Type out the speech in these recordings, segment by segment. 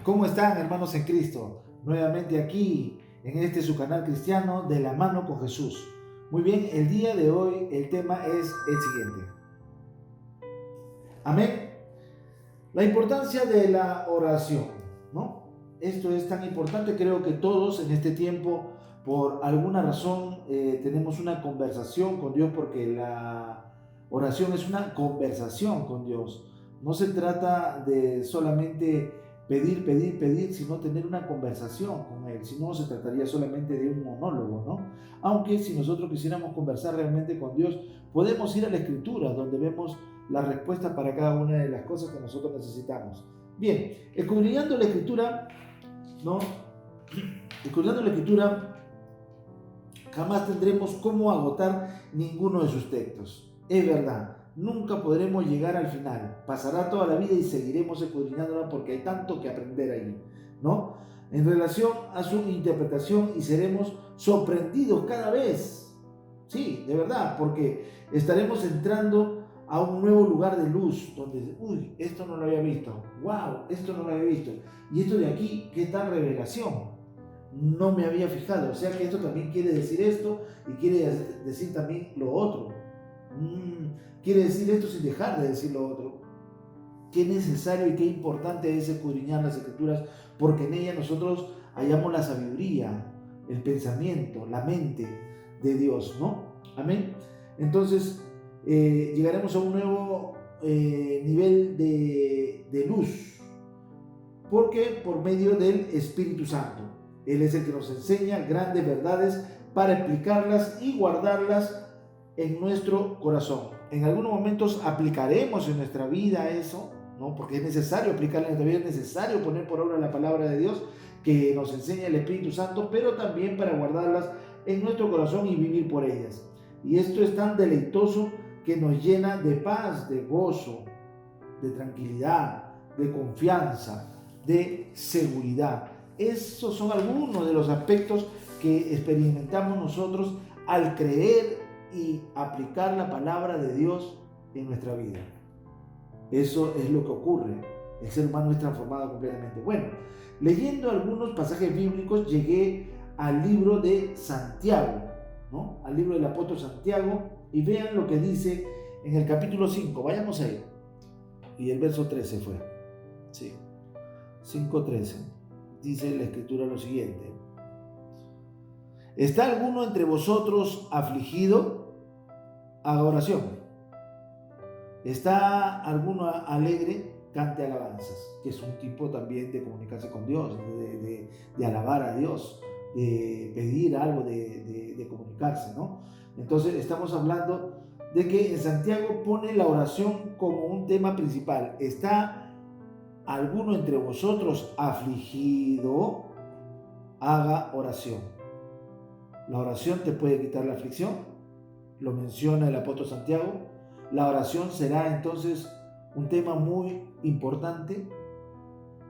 ¿Cómo están, hermanos en Cristo? Nuevamente aquí en este su canal cristiano de la mano con Jesús. Muy bien, el día de hoy el tema es el siguiente. Amén. La importancia de la oración, ¿no? Esto es tan importante, creo que todos en este tiempo, por alguna razón, tenemos una conversación con Dios, porque la oración es una conversación con Dios. No se trata de solamente pedir, sino tener una conversación con Él. Si no, se trataría solamente de un monólogo, ¿no? Aunque si nosotros quisiéramos conversar realmente con Dios, podemos ir a la Escritura, donde vemos la respuesta para cada una de las cosas que nosotros necesitamos. Bien, escudriñando la Escritura, ¿no? Escudriñando la Escritura, jamás tendremos cómo agotar ninguno de sus textos. Es verdad, nunca podremos llegar al final. Pasará toda la vida y seguiremos escudriñándola porque hay tanto que aprender ahí, ¿no? En relación a su interpretación, y seremos sorprendidos cada vez. Sí, de verdad, porque estaremos entrando a un nuevo lugar de luz, donde, esto no lo había visto, wow, esto no lo había visto, y esto de aquí, ¿qué tal revelación? No me había fijado, o sea que esto también quiere decir esto, y quiere decir también lo otro. Quiere decir esto sin dejar de decir lo otro. Qué necesario y qué importante es escudriñar las Escrituras, porque en ellas nosotros hallamos la sabiduría, el pensamiento, la mente de Dios, ¿no? Amén. Entonces, llegaremos a un nuevo nivel de luz, porque por medio del Espíritu Santo. Él es el que nos enseña grandes verdades para explicarlas y guardarlas en nuestro corazón. En algunos momentos aplicaremos en nuestra vida eso, ¿no? Porque es necesario aplicarla en nuestra vida, es necesario poner por obra la palabra de Dios que nos enseña el Espíritu Santo, pero también para guardarlas en nuestro corazón y vivir por ellas. Y esto es tan deleitoso que nos llena de paz, de gozo, de tranquilidad, de confianza, de seguridad. Esos son algunos de los aspectos que experimentamos nosotros al creer y aplicar la palabra de Dios en nuestra vida. Eso es lo que ocurre. El ser humano es transformado completamente. Bueno, leyendo algunos pasajes bíblicos, llegué al libro de Santiago, ¿no? Al libro del apóstol Santiago, y vean lo que dice en el capítulo 5. Vayamos ahí. Y el verso 13 fue. Sí. 5:13. Dice la Escritura lo siguiente. ¿Está alguno entre vosotros afligido? Haga oración. ¿Está alguno alegre? Cante alabanzas, que es un tipo también de comunicarse con Dios, de alabar a Dios, de pedir algo, de comunicarse, ¿no? Entonces estamos hablando de que en Santiago pone la oración como un tema principal. ¿Está alguno entre vosotros afligido? Haga oración. La oración te puede quitar la aflicción, lo menciona el apóstol Santiago. La oración será entonces un tema muy importante.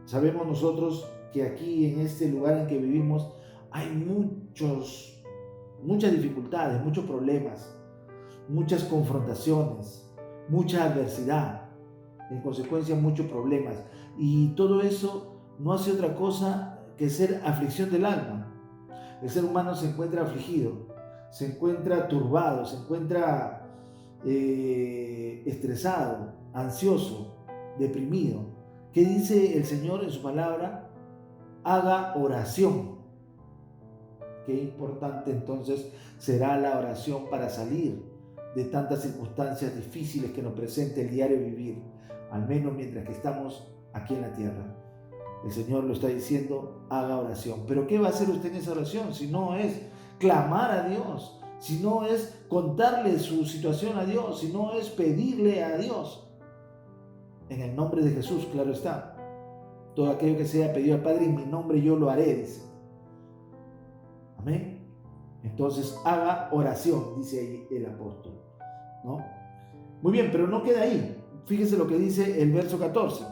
Sabemos nosotros que aquí en este lugar en que vivimos hay muchas dificultades, muchos problemas, muchas confrontaciones, mucha adversidad, en consecuencia muchos problemas, y todo eso no hace otra cosa que ser aflicción del alma. El ser humano se encuentra afligido, se encuentra turbado, se encuentra estresado, ansioso, deprimido. ¿Qué dice el Señor en su palabra? Haga oración. Qué importante entonces será la oración para salir de tantas circunstancias difíciles que nos presenta el diario vivir, al menos mientras que estamos aquí en la tierra. El Señor lo está diciendo, haga oración. ¿Pero qué va a hacer usted en esa oración? Si no es clamar a Dios, si no es contarle su situación a Dios, si no es pedirle a Dios. En el nombre de Jesús, claro está. Todo aquello que sea pedido al Padre en mi nombre yo lo haré, dice. Amén. Entonces haga oración, dice ahí el apóstol, ¿no? Muy bien, pero no queda ahí. Fíjese lo que dice el verso 14.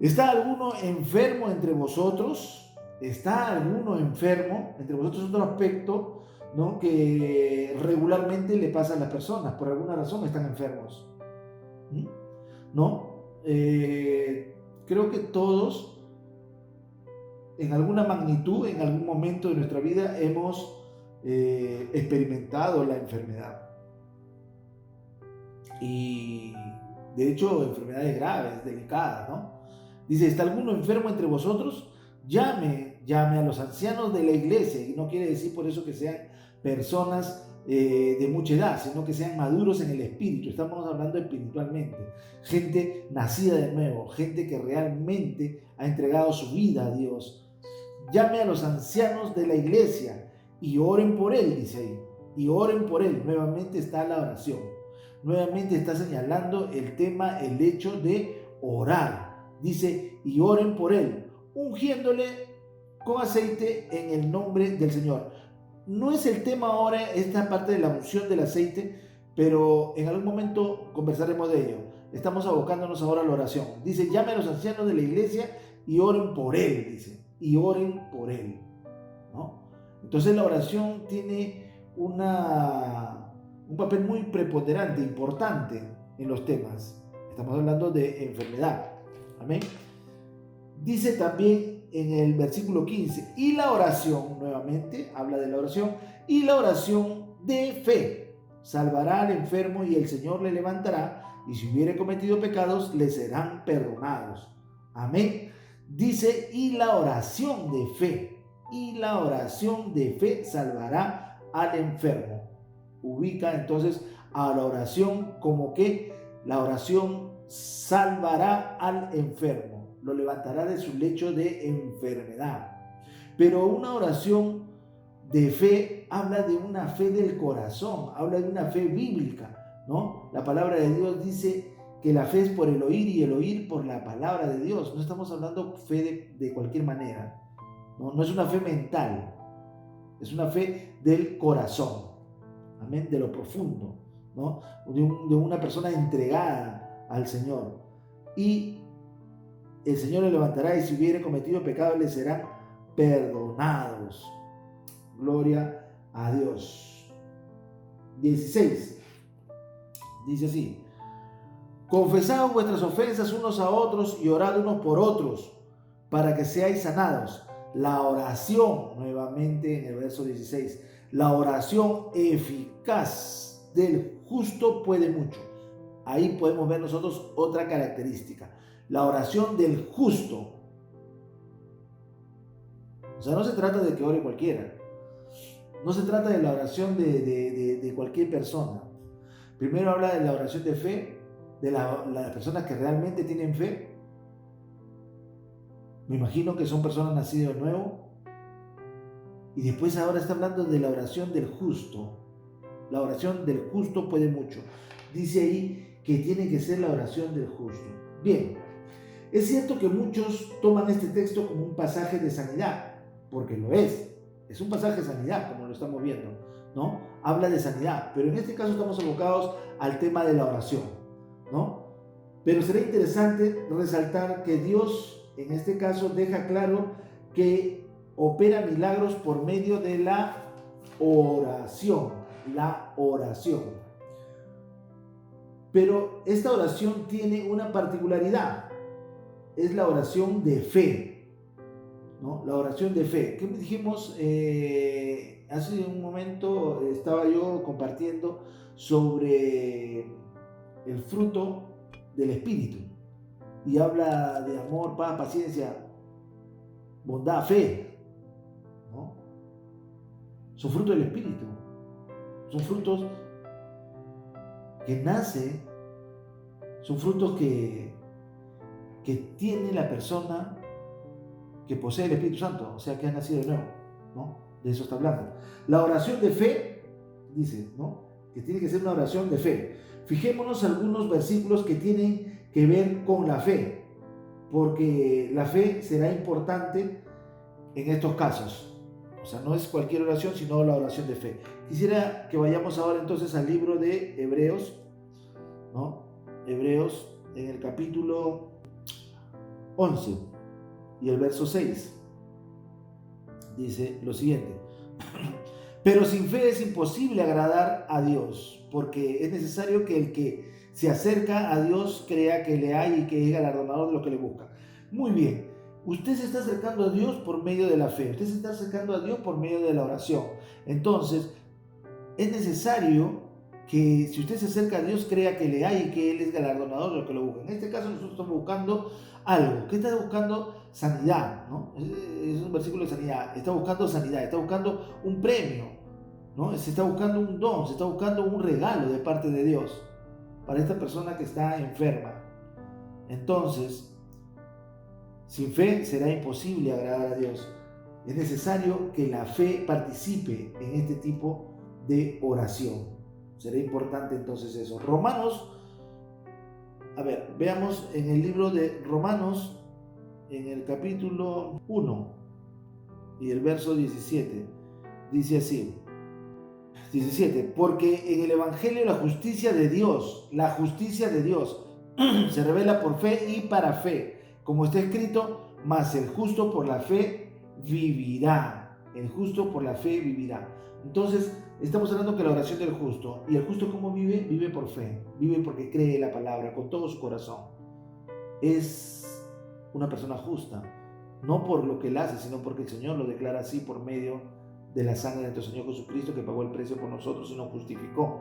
¿Está alguno enfermo entre vosotros? ¿Está alguno enfermo entre vosotros? Es otro aspecto, ¿no?, que regularmente le pasa a las personas. Por alguna razón están enfermos, ¿no? Creo que todos en alguna magnitud, en algún momento de nuestra vida hemos experimentado la enfermedad. Y de hecho, enfermedades graves, delicadas, ¿no? Dice, ¿está alguno enfermo entre vosotros? Llame a los ancianos de la iglesia. Y no quiere decir por eso que sean personas de mucha edad, sino que sean maduros en el espíritu. Estamos hablando espiritualmente. Gente nacida de nuevo, gente que realmente ha entregado su vida a Dios. Llame a los ancianos de la iglesia y oren por él, dice ahí. Y oren por él. Nuevamente está la oración. Nuevamente está señalando el tema, el hecho de orar. Dice, y oren por él, ungiéndole con aceite en el nombre del Señor. No es el tema ahora esta parte de la unción del aceite, pero en algún momento conversaremos de ello. Estamos abocándonos ahora a la oración. Dice, llame a los ancianos de la iglesia y oren por él, dice, y oren por él, ¿no? Entonces la oración tiene un papel muy preponderante, importante en los temas. Estamos hablando de enfermedad. Amén. Dice también en el versículo 15, y la oración, nuevamente habla de la oración, y la oración de fe salvará al enfermo y el Señor le levantará, y si hubiere cometido pecados, le serán perdonados. Amén. Dice, y la oración de fe, y la oración de fe salvará al enfermo. Ubica entonces a la oración como que la oración salvará al enfermo, lo levantará de su lecho de enfermedad. Pero una oración de fe habla de una fe del corazón, habla de una fe bíblica, ¿no? La palabra de Dios dice que la fe es por el oír y el oír por la palabra de Dios. No estamos hablando fe de cualquier manera, ¿no? No es una fe mental, es una fe del corazón, amén, de lo profundo, ¿no? De una persona entregada al Señor. Y el Señor le levantará y si hubiere cometido pecado le serán perdonados. Gloria a Dios. 16. Dice así: confesad vuestras ofensas unos a otros y orad unos por otros para que seáis sanados. La oración, nuevamente en el verso 16, la oración eficaz del justo puede mucho. Ahí podemos ver nosotros otra característica. La oración del justo. O sea, no se trata de que ore cualquiera. No se trata de la oración de cualquier persona. Primero habla de la oración de fe, de las personas que realmente tienen fe. Me imagino que son personas nacidas de nuevo. Y después ahora está hablando de la oración del justo. La oración del justo puede mucho. Dice ahí que tiene que ser la oración del justo. Bien, es cierto que muchos toman este texto como un pasaje de sanidad, porque lo es. Es un pasaje de sanidad, como lo estamos viendo, ¿no? Habla de sanidad, pero en este caso estamos abocados al tema de la oración, ¿no? Pero será interesante resaltar que Dios, en este caso, deja claro que opera milagros por medio de la oración. La oración. Pero esta oración tiene una particularidad. Es la oración de fe, ¿no? La oración de fe. ¿Qué dijimos? Hace un momento estaba yo compartiendo sobre el fruto del Espíritu. Y habla de amor, paz, paciencia, bondad, fe, ¿no? Son frutos del Espíritu. Son frutos que nacen, son frutos que tiene la persona que posee el Espíritu Santo, o sea, que ha nacido de nuevo, ¿no? De eso está hablando. La oración de fe, dice, ¿no? Que tiene que ser una oración de fe. Fijémonos algunos versículos que tienen que ver con la fe, porque la fe será importante en estos casos. O sea, no es cualquier oración, sino la oración de fe. Quisiera que vayamos ahora entonces al libro de Hebreos, ¿no? Hebreos en el capítulo 11 y el verso 6. Dice lo siguiente: pero sin fe es imposible agradar a Dios, porque es necesario que el que se acerca a Dios crea que le hay y que es galardonador de los que le buscan. Muy bien. Usted se está acercando a Dios por medio de la fe, usted se está acercando a Dios por medio de la oración. Entonces, es necesario que si usted se acerca a Dios, crea que le hay y que Él es galardonador de lo que lo busca. En este caso nosotros estamos buscando algo. ¿Qué está buscando? Sanidad, ¿no? Es un versículo de sanidad. Está buscando sanidad, está buscando un premio, ¿no? Se está buscando un don, se está buscando un regalo de parte de Dios para esta persona que está enferma. Entonces, sin fe será imposible agradar a Dios. Es necesario que la fe participe en este tipo de oración. Será importante entonces eso. Veamos en el libro de Romanos, en el capítulo 1 y el verso 17. Dice así, 17, porque en el Evangelio la justicia de Dios se revela por fe y para fe, como está escrito, mas el justo por la fe vivirá. El justo por la fe vivirá. Entonces, estamos hablando que la oración del justo, ¿y el justo cómo vive? Vive por fe, vive porque cree la palabra con todo su corazón. Es una persona justa, no por lo que él hace, sino porque el Señor lo declara así por medio de la sangre de nuestro Señor Jesucristo, que pagó el precio por nosotros y nos justificó,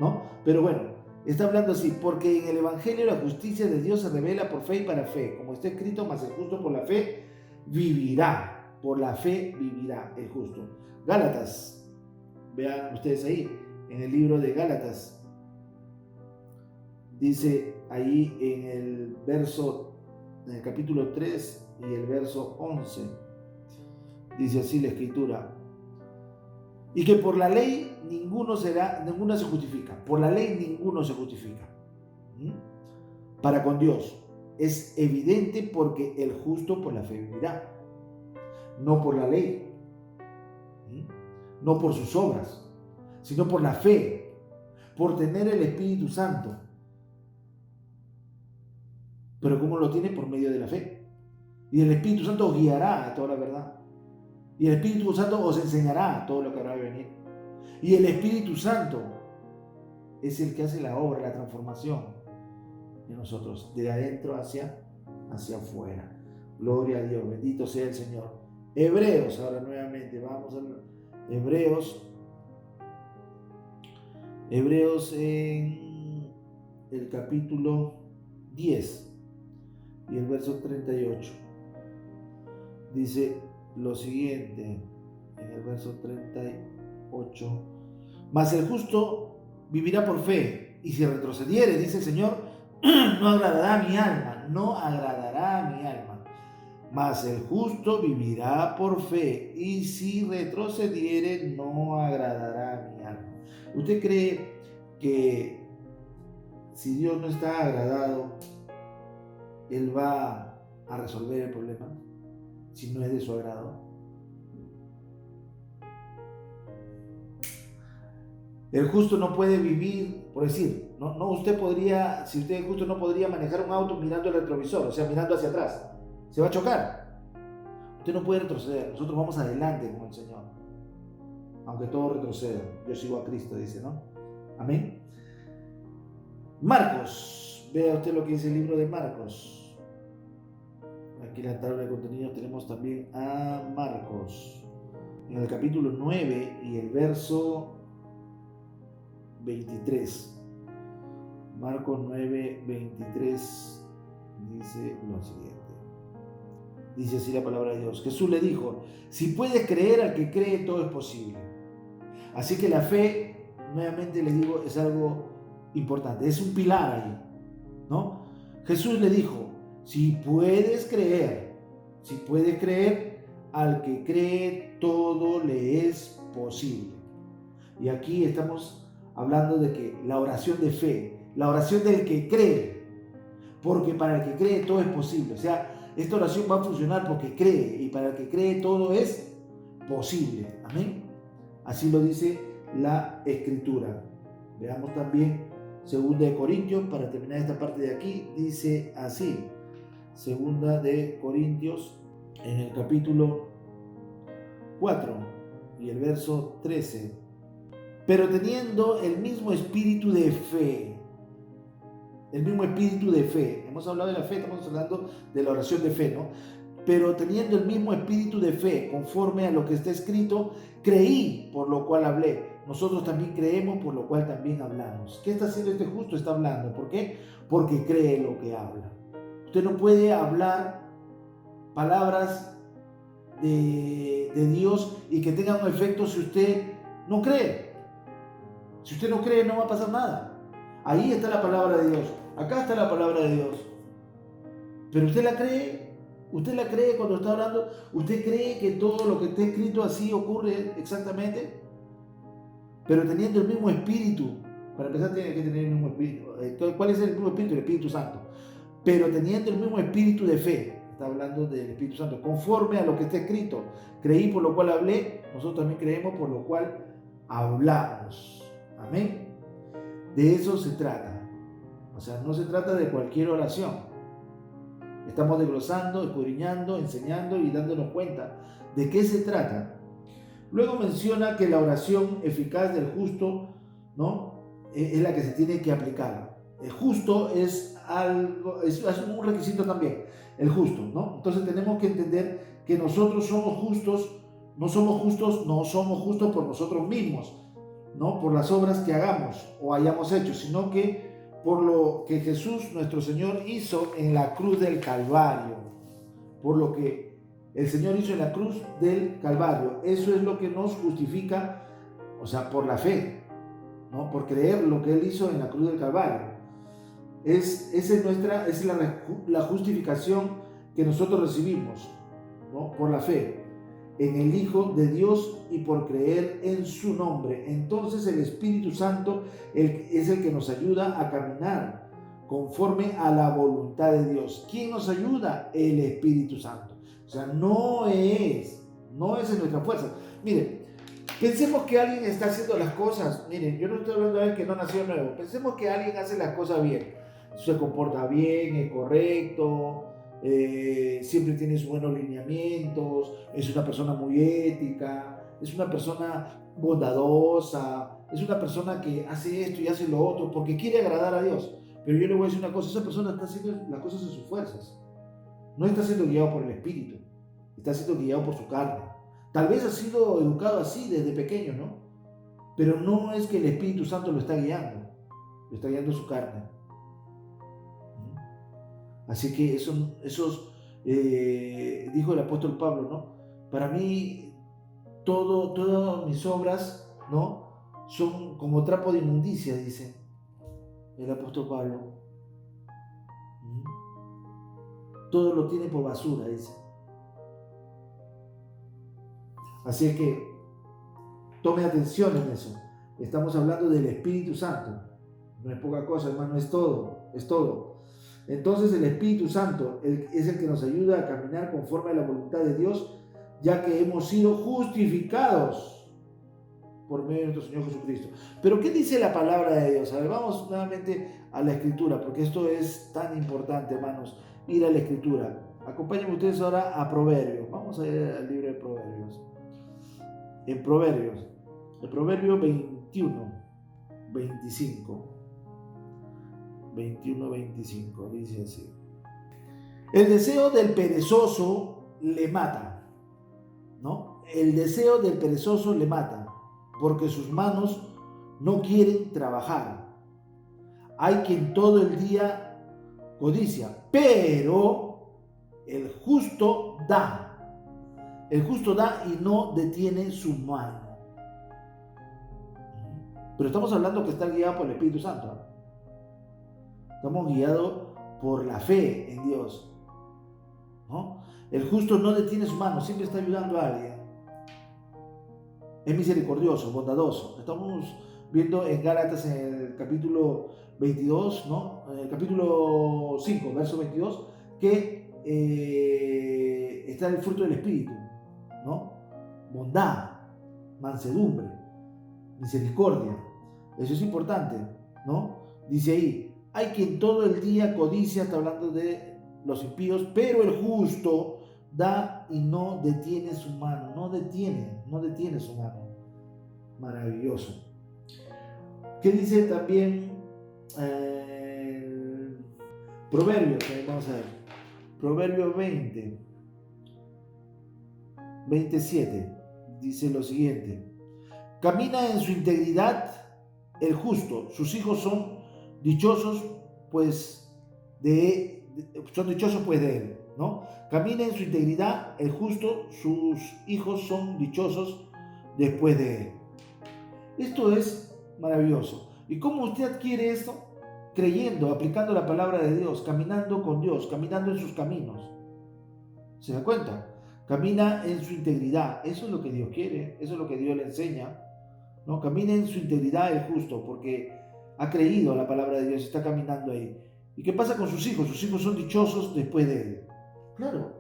¿no? Pero bueno, está hablando así, porque en el Evangelio la justicia de Dios se revela por fe y para fe, como está escrito, mas el justo por la fe vivirá. Por la fe vivirá el justo. Gálatas, vean ustedes ahí, en el libro de Gálatas, dice ahí en el capítulo 3 y el verso 11, dice así la escritura, y que por la ley ninguno se justifica, por la ley ninguno se justifica para con Dios. Es evidente porque el justo por la fe vivirá, no por la ley, no por sus obras, sino por la fe, por tener el Espíritu Santo. Pero ¿cómo lo tiene? Por medio de la fe. Y el Espíritu Santo os guiará a toda la verdad. Y el Espíritu Santo os enseñará todo lo que habrá de venir. Y el Espíritu Santo es el que hace la obra, la transformación de nosotros, de adentro hacia afuera. Gloria a Dios, bendito sea el Señor. Hebreos, ahora nuevamente, vamos a Hebreos en el capítulo 10 y el verso 38. Dice lo siguiente, en el verso 38, mas el justo vivirá por fe, y si retrocediere, dice el Señor, no agradará a mi alma, mas el justo vivirá por fe, y si retrocediere, no agradará a mi alma. ¿Usted cree que si Dios no está agradado, Él va a resolver el problema si no es de su agrado? El justo no puede vivir, por decir, si usted es justo, no podría manejar un auto mirando el retrovisor, o sea, mirando hacia atrás. Se va a chocar. Usted no puede retroceder. Nosotros vamos adelante con el Señor, aunque todo retroceda. Yo sigo a Cristo, dice, ¿no? Amén. Marcos, vea usted lo que dice el libro de Marcos. Aquí en la tabla de contenidos tenemos también a Marcos, en el capítulo 9 y el verso 23. Marcos 9, 23 dice lo siguiente. Dice así la palabra de Dios. Jesús le dijo, si puedes creer, al que cree todo es posible. Así que la fe, nuevamente les digo, es algo importante, es un pilar ahí, ¿no? Jesús le dijo, si puedes creer, al que cree todo le es posible. Y aquí estamos hablando de que la oración de fe, la oración del que cree, porque para el que cree todo es posible. O sea, esta oración va a funcionar porque cree, y para el que cree todo es posible. Amén. Así lo dice la Escritura. Veamos también 2 de Corintios, para terminar esta parte de aquí, dice así. 2 de Corintios, en el capítulo 4 y el verso 13. Pero teniendo el mismo espíritu de fe. Hemos hablado de la fe, estamos hablando de la oración de fe, ¿no? pero teniendo el mismo espíritu de fe, conforme a lo que está escrito, creí, por lo cual hablé. Nosotros también creemos, por lo cual también hablamos. ¿Qué está haciendo este justo? Está hablando. ¿Por qué? Porque cree lo que habla. Usted no puede hablar palabras de Dios y que tengan un efecto si usted no cree. Si usted no cree, no va a pasar nada. Ahí está la palabra de Dios. Acá está la palabra de Dios. Pero usted la cree. ¿Usted la cree cuando está hablando? ¿Usted cree que todo lo que está escrito así ocurre exactamente? Pero teniendo el mismo espíritu. Para empezar tiene que tener el mismo espíritu. Entonces, ¿cuál es el mismo espíritu? El Espíritu Santo. Pero teniendo el mismo espíritu de fe. Está hablando del Espíritu Santo. Conforme a lo que está escrito. Creí, por lo cual hablé. Nosotros también creemos, por lo cual hablamos. Amén. De eso se trata. O sea, no se trata de cualquier oración. Estamos desglosando, escudriñando, enseñando y dándonos cuenta de qué se trata. Luego menciona que la oración eficaz del justo, ¿no?, es la que se tiene que aplicar. El justo es un requisito también, el justo, ¿no? Entonces tenemos que entender que nosotros somos justos, no somos justos por nosotros mismos, ¿no?, por las obras que hagamos o hayamos hecho, sino que por lo que Jesús, nuestro Señor, hizo en la cruz del Calvario. Por lo que el Señor hizo en la cruz del Calvario. Eso es lo que nos justifica, o sea, por la fe, ¿no?, por creer lo que Él hizo en la cruz del Calvario. Es la justificación que nosotros recibimos, ¿no?, por la fe en el Hijo de Dios y por creer en su nombre. Entonces el Espíritu Santo es el que nos ayuda a caminar conforme a la voluntad de Dios. ¿Quién nos ayuda? El Espíritu Santo. O sea, no es en nuestra fuerza. Miren, pensemos que alguien está haciendo las cosas. Miren, yo no estoy hablando de alguien que no nació nuevo. Pensemos que alguien hace las cosas bien. Se comporta bien, es correcto, siempre tiene sus buenos lineamientos, es una persona muy ética, es una persona bondadosa, es una persona que hace esto y hace lo otro porque quiere agradar a Dios. Pero yo le voy a decir una cosa, esa persona está haciendo las cosas en sus fuerzas. No está siendo guiado por el Espíritu, está siendo guiado por su carne. Tal vez ha sido educado así desde pequeño, ¿no? Pero no es que el Espíritu Santo lo está guiando su carne. Así que dijo el apóstol Pablo, ¿no? Para mí, todas mis obras, ¿no?, son como trapo de inmundicia, dice el apóstol Pablo. Todo lo tiene por basura, dice. Así es que tome atención en eso. Estamos hablando del Espíritu Santo. No es poca cosa, hermano, es todo. Entonces el Espíritu Santo es el que nos ayuda a caminar conforme a la voluntad de Dios, ya que hemos sido justificados por medio de nuestro Señor Jesucristo. Pero ¿qué dice la palabra de Dios? A ver, vamos nuevamente a la Escritura, porque esto es tan importante, hermanos, ir a la Escritura. Acompáñenme ustedes ahora a Proverbios. Vamos a ir al libro de Proverbios. En Proverbios, el Proverbio 21-25, dice así: el deseo del perezoso le mata, ¿no? El deseo del perezoso le mata, porque sus manos no quieren trabajar. Hay quien todo el día codicia, pero el justo da. El justo da y no detiene su mano. Pero estamos hablando que está guiado por el Espíritu Santo, ¿eh? Estamos guiados por la fe en Dios, ¿no? El justo no detiene su mano, siempre está ayudando a alguien. Es misericordioso, bondadoso. Estamos viendo en Gálatas, en el capítulo 22, ¿no? En el capítulo 5, verso 22, que está el fruto del Espíritu, ¿no? Bondad, mansedumbre, misericordia. Eso es importante, ¿no? Dice ahí: hay quien todo el día codicia, está hablando de los impíos, pero el justo da y no detiene su mano. No detiene su mano. Maravilloso. ¿Qué dice también Proverbios? Vamos a ver. Proverbio 20. 27 dice lo siguiente: camina en su integridad el justo, sus hijos son dichosos pues de él, ¿no? Camina en su integridad el justo, sus hijos son dichosos después de él. Esto es maravilloso. ¿Y cómo usted adquiere esto? Creyendo, aplicando la palabra de Dios, caminando con Dios, caminando en sus caminos. ¿Se da cuenta? Camina en su integridad. Eso es lo que Dios quiere, eso es lo que Dios le enseña, ¿no? Camina en su integridad el justo, porque ha creído a la palabra de Dios, está caminando ahí. ¿Y qué pasa con sus hijos? Sus hijos son dichosos después de él. Claro,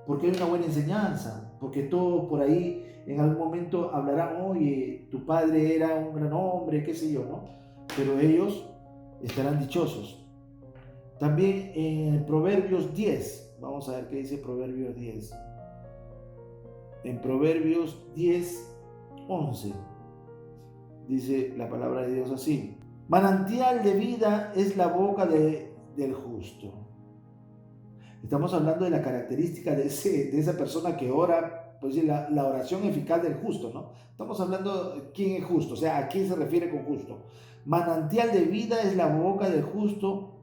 porque hay una buena enseñanza, porque todos por ahí en algún momento hablarán: oye, tu padre era un gran hombre, qué sé yo, ¿no? Pero ellos estarán dichosos. También en Proverbios 10, vamos a ver qué dice Proverbios 10. En Proverbios 10, 11, dice la palabra de Dios así: manantial de vida es la boca del justo. Estamos hablando de la característica de esa persona que ora, pues la oración eficaz del justo, ¿no? Estamos hablando de quién es justo, o sea, a quién se refiere con justo. Manantial de vida es la boca del justo,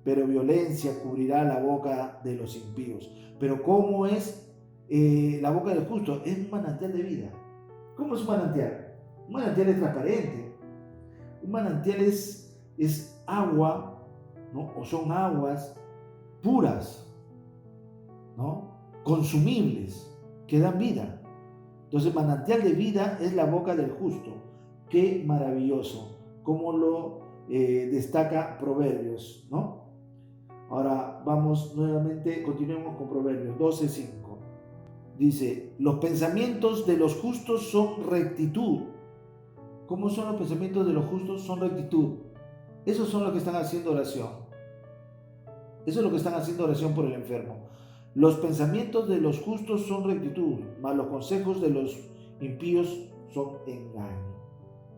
pero violencia cubrirá la boca de los impíos. Pero ¿cómo es la boca del justo? Es un manantial de vida. ¿Cómo es un manantial? Un manantial es transparente. Un manantial es agua, ¿no? O son aguas puras, ¿no? Consumibles, que dan vida. Entonces, manantial de vida es la boca del justo. Qué maravilloso, como lo destaca Proverbios, ¿no? Ahora vamos nuevamente, continuemos con Proverbios 12:5. Dice: los pensamientos de los justos son rectitud. ¿Cómo son los pensamientos de los justos? Son rectitud. Esos son los que están haciendo oración. Eso es lo que están haciendo oración por el enfermo. Los pensamientos de los justos son rectitud, mas los consejos de los impíos son engaño.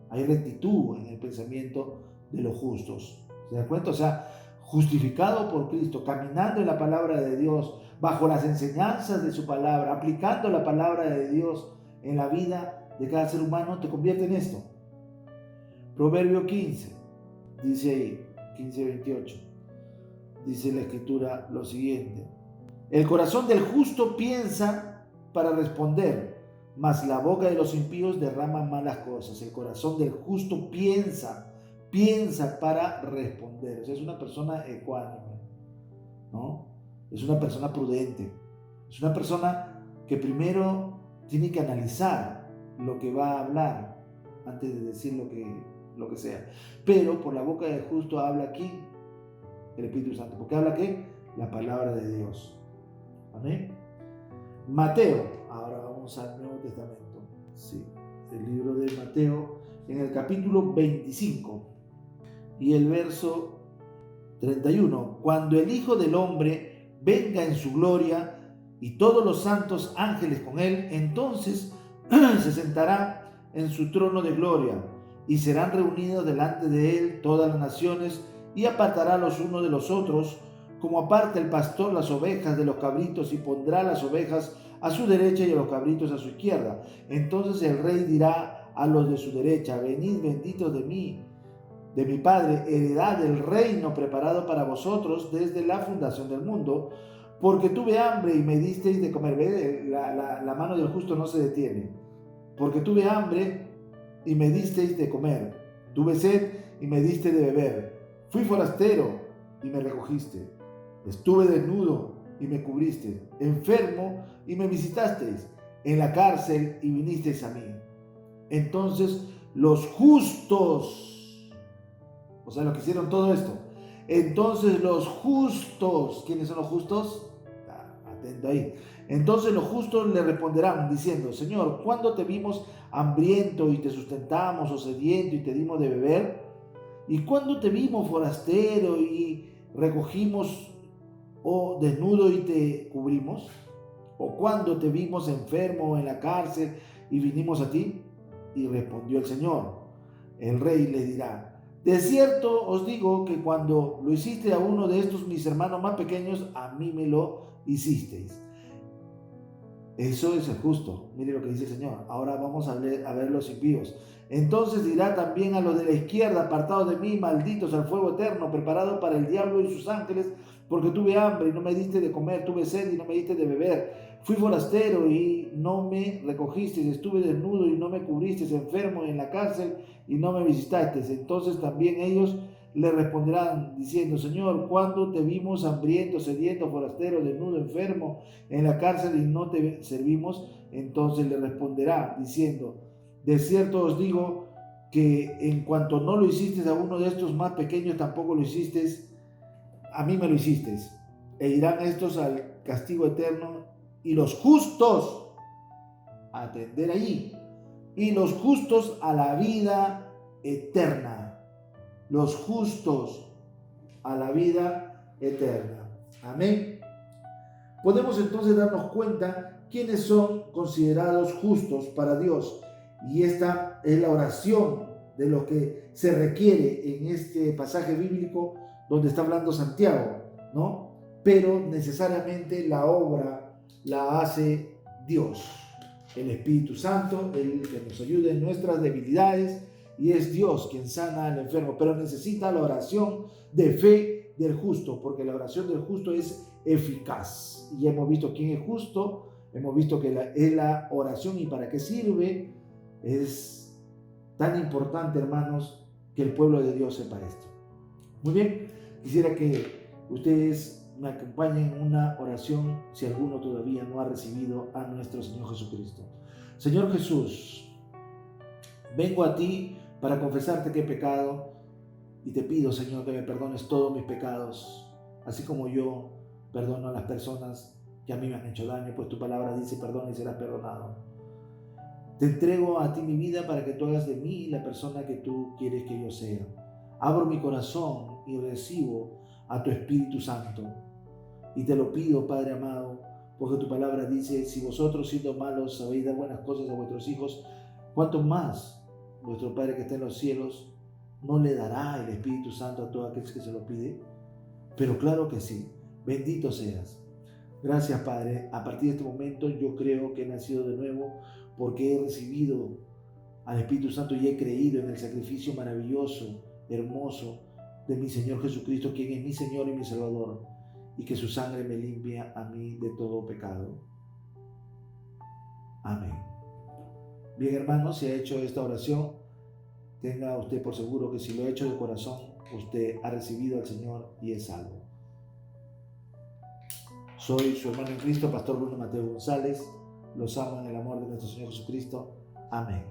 Hay rectitud en el pensamiento de los justos. ¿Se da cuenta? O sea, justificado por Cristo, caminando en la palabra de Dios, bajo las enseñanzas de su palabra, aplicando la palabra de Dios en la vida de cada ser humano, te convierte en esto. Proverbio 15, dice ahí, 15:28, dice la escritura lo siguiente: el corazón del justo piensa para responder, mas la boca de los impíos derrama malas cosas. El corazón del justo piensa para responder. O sea, es una persona ecuánime, ¿no? Es una persona prudente. Es una persona que primero tiene que analizar lo que va a hablar antes de decir lo que sea. Pero por la boca del justo habla aquí el Espíritu Santo. ¿Por qué habla qué? La palabra de Dios. Amén. Mateo, ahora vamos al Nuevo Testamento. Sí, el libro de Mateo, en el capítulo 25 y el verso 31. Cuando el Hijo del Hombre venga en su gloria y todos los santos ángeles con él, entonces se sentará en su trono de gloria y serán reunidos delante de él todas las naciones, y apartará los unos de los otros, como aparta el pastor las ovejas de los cabritos, y pondrá las ovejas a su derecha y a los cabritos a su izquierda. Entonces el rey dirá a los de su derecha: venid benditos de mí, de mi Padre, heredad del reino preparado para vosotros desde la fundación del mundo, porque tuve hambre y me disteis de comer. ¿Ve? La mano del justo no se detiene. Porque tuve hambre y me disteis de comer. Tuve sed y me diste de beber. Fui forastero y me recogiste. Estuve desnudo y me cubriste. Enfermo y me visitasteis. En la cárcel y vinisteis a mí. Entonces los justos, o sea, los que hicieron todo esto, entonces los justos, ¿quiénes son los justos? Atento ahí. Entonces los justos le responderán diciendo: Señor, ¿cuándo te vimos hambriento y te sustentamos, o sediento y te dimos de beber? ¿Y cuándo te vimos forastero y recogimos, o desnudo y te cubrimos? ¿O cuándo te vimos enfermo en la cárcel y vinimos a ti? Y respondió el Señor: el rey le dirá: de cierto os digo que cuando lo hiciste a uno de estos mis hermanos más pequeños, a mí me lo hicisteis. Eso es el justo. Mire lo que dice el Señor. Ahora vamos a ver los impíos. Entonces dirá también a los de la izquierda: apartados de mí, malditos al fuego eterno, preparado para el diablo y sus ángeles, porque tuve hambre y no me diste de comer, tuve sed y no me diste de beber, fui forastero y no me recogisteis, estuve desnudo y no me cubristeis, enfermo en la cárcel y no me visitasteis. Entonces también ellos le responderán diciendo: Señor, ¿cuándo te vimos hambriento, sediento, forastero, desnudo, enfermo en la cárcel y no te servimos? Entonces le responderá diciendo: de cierto os digo que en cuanto no lo hicisteis a uno de estos más pequeños, tampoco lo hicisteis a mí, me lo hicisteis. E irán estos al castigo eterno y los justos, a atender allí, y los justos a la vida eterna. Los justos a la vida eterna. Amén. Podemos entonces darnos cuenta quiénes son considerados justos para Dios. Y esta es la oración de lo que se requiere en este pasaje bíblico donde está hablando Santiago, ¿no? Pero necesariamente la obra la hace Dios, el Espíritu Santo, el que nos ayuda en nuestras debilidades, y es Dios quien sana al enfermo, pero necesita la oración de fe del justo, porque la oración del justo es eficaz. Y hemos visto quién es justo, hemos visto que es la oración y para qué sirve. Es tan importante, hermanos, que el pueblo de Dios sepa esto. Muy bien, quisiera que ustedes me acompañen en una oración si alguno todavía no ha recibido a nuestro Señor Jesucristo. Señor Jesús, vengo a ti para confesarte que he pecado y te pido, Señor, que me perdones todos mis pecados, así como yo perdono a las personas que a mí me han hecho daño, pues tu palabra dice: perdona y serás perdonado. Te entrego a ti mi vida para que tú hagas de mí la persona que tú quieres que yo sea. Abro mi corazón y recibo a tu Espíritu Santo. Y te lo pido, Padre amado, porque tu palabra dice: si vosotros, siendo malos, sabéis dar buenas cosas a vuestros hijos, ¿cuánto más vuestro Padre que está en los cielos no le dará el Espíritu Santo a todo aquel que se lo pide? Pero claro que sí. Bendito seas. Gracias, Padre. A partir de este momento yo creo que he nacido de nuevo, porque he recibido al Espíritu Santo y he creído en el sacrificio maravilloso, hermoso de mi Señor Jesucristo, quien es mi Señor y mi Salvador, y que su sangre me limpia a mí de todo pecado. Amén. Bien, hermanos, si ha hecho esta oración, tenga usted por seguro que si lo ha hecho de corazón, usted ha recibido al Señor y es salvo. Soy su hermano en Cristo, Pastor Bruno Mateo González. Los amo en el amor de nuestro Señor Jesucristo. Amén.